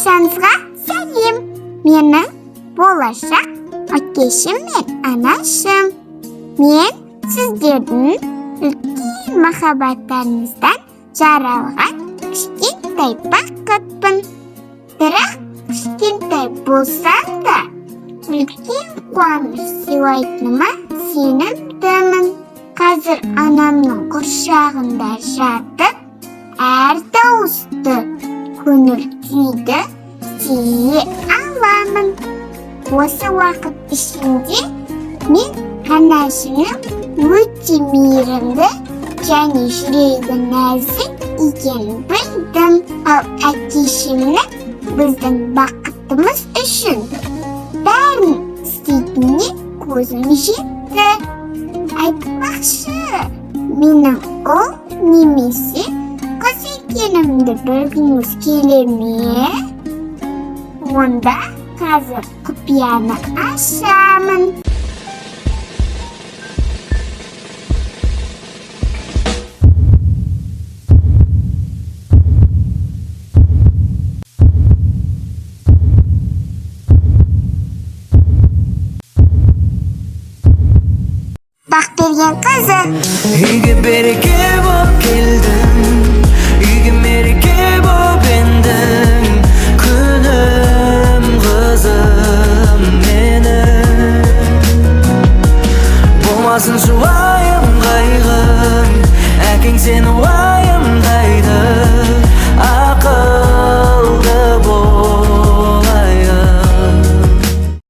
Баршаңызға сәлем. Менің болашақ әкешім мен анашым. Мен сіздердің үлкен махаббаттарыңыздан жаралған кішкентай бақытпын. Бірақ кішкентай болсам да, үлкен қуаныш сыйлайтыныма сенімдімін. Қазір анамның құршағында жатып, әр дауысты көңіл күйді сие аламын. Осы уақыт ішінде мен анашымның өте мейірімді және жүрегі нәзік екенін білдім. Ал әкешімнің біздің бақытымыз үшін бәрін істейтініне көзім жетті. Айтпақшы, менің ұл немесе қыз екенімді білгіңіз келе ме? Онда қазір құпияны ашамын.